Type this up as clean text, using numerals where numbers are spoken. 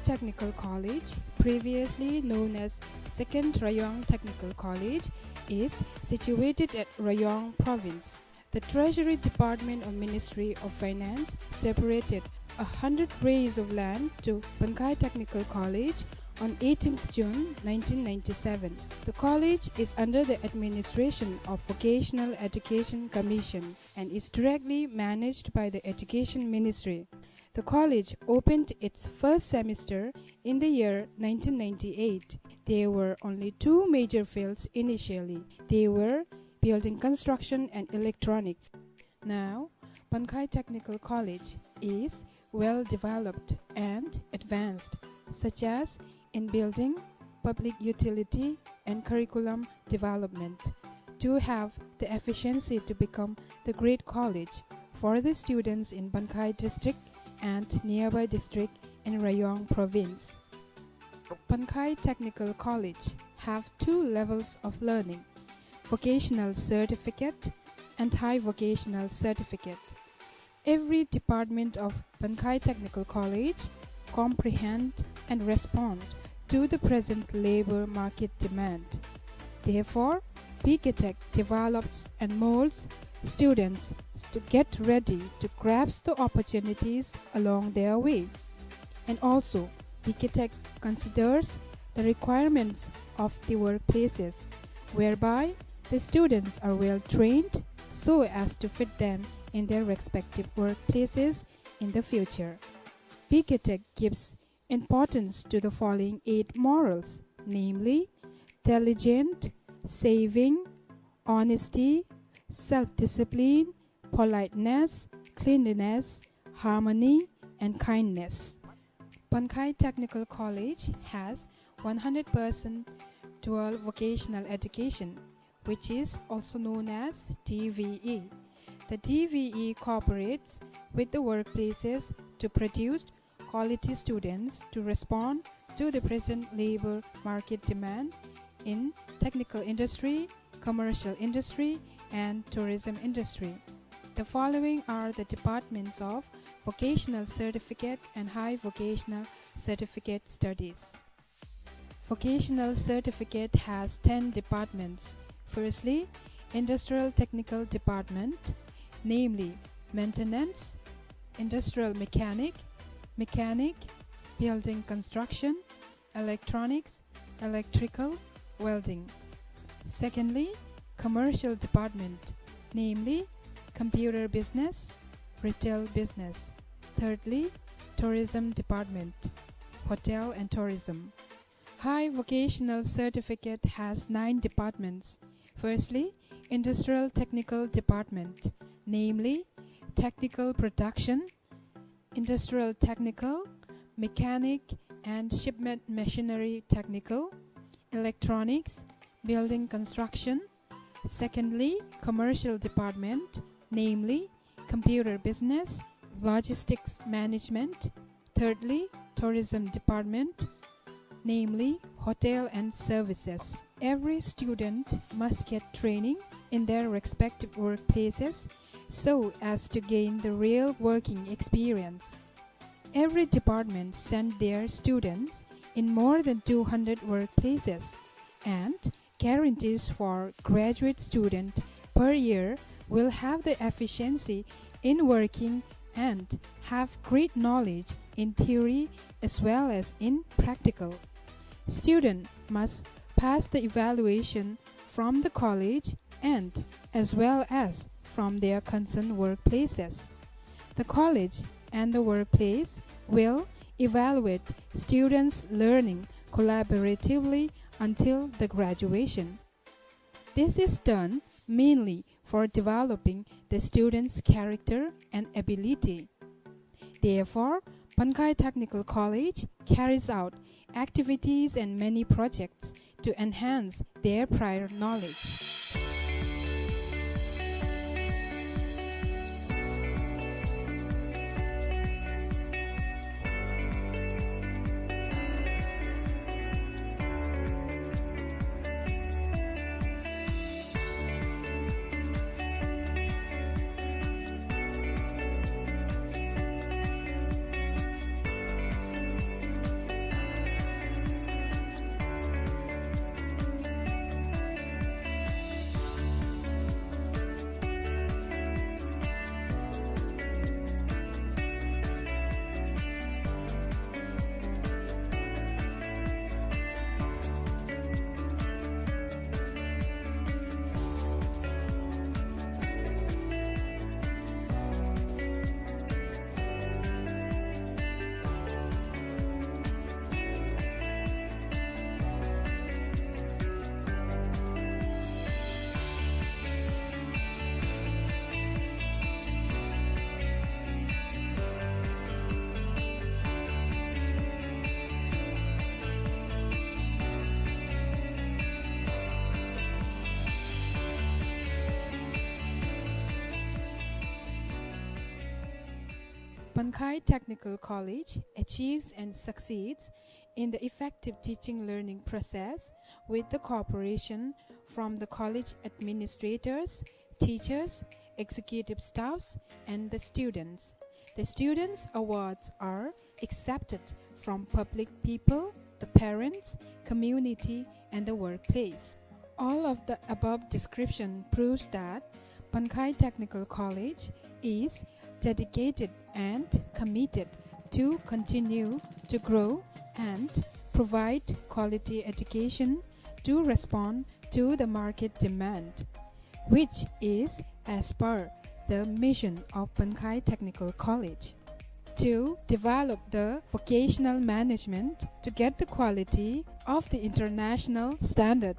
Technical College, previously known as 2nd Rayong Technical College, is situated at Rayong Province. The Treasury Department of Ministry of Finance separated 100 rays of land to Bangkai Technical College on 18th June 1997. The college is under the administration of Vocational Education Commission and is directly managed by the Education Ministry. The college opened its first semester in the year 1998. There were only two major fields initially. They were building construction and electronics. Now, Bangkai Technical College is well developed and advanced, such as in building, public utility, and curriculum development, to have the efficiency to become the great college for the students in Bangkai district and nearby district in Rayong province. Bangkai Technical College have two levels of learning: vocational certificate and high vocational certificate. Every department of Bangkai Technical College comprehend and respond to the present labor market demand. Therefore, BKTech develops and molds students to get ready to grasp the opportunities along their way. And also, BKTech considers the requirements of the workplaces, whereby the students are well trained so as to fit them in their respective workplaces in the future. BKTech gives importance to the following 8 morals, namely diligent, saving, honesty, self-discipline, politeness, cleanliness, harmony, and kindness. Bangkai Technical College has 100% dual vocational education, which is also known as DVE. The DVE cooperates with the workplaces to produce quality students to respond to the present labor market demand in technical industry, commercial industry, and tourism industry. The following are the departments of vocational certificate and high vocational certificate studies. Vocational certificate has 10 departments. Firstly, Industrial Technical Department, namely maintenance, industrial mechanic, building construction, electronics, electrical, welding. Secondly, Commercial Department, namely computer business, retail business. Thirdly, Tourism Department, hotel and tourism. High Vocational Certificate has 9 departments. Firstly, Industrial Technical Department, namely technical production, industrial technical, mechanic and shipment machinery technical, electronics, building construction. Secondly, Commercial Department, namely computer business, logistics management. Thirdly, Tourism Department, namely hotel and services. Every student must get training in their respective workplaces so as to gain the real working experience. Every department send their students in more than 200 workplaces, and guarantees for graduate student per year will have the efficiency in working and have great knowledge in theory as well as in practical. Student must pass the evaluation from the college and as well as from their concerned workplaces. The college and the workplace will evaluate students' learning collaboratively until the graduation. This is done mainly for developing the student's character and ability. Therefore, Bangkai Technical College carries out activities and many projects to enhance their prior knowledge. Bankai Technical College achieves and succeeds in the effective teaching learning process with the cooperation from the college administrators, teachers, executive staffs, and the students. The students' awards are accepted from public people, the parents, community, and the workplace. All of the above description proves that Bankai Technical College is dedicated and committed to continue to grow and provide quality education to respond to the market demand, which is as per the mission of Bankai Technical College. To develop the vocational management to get the quality of the international standard.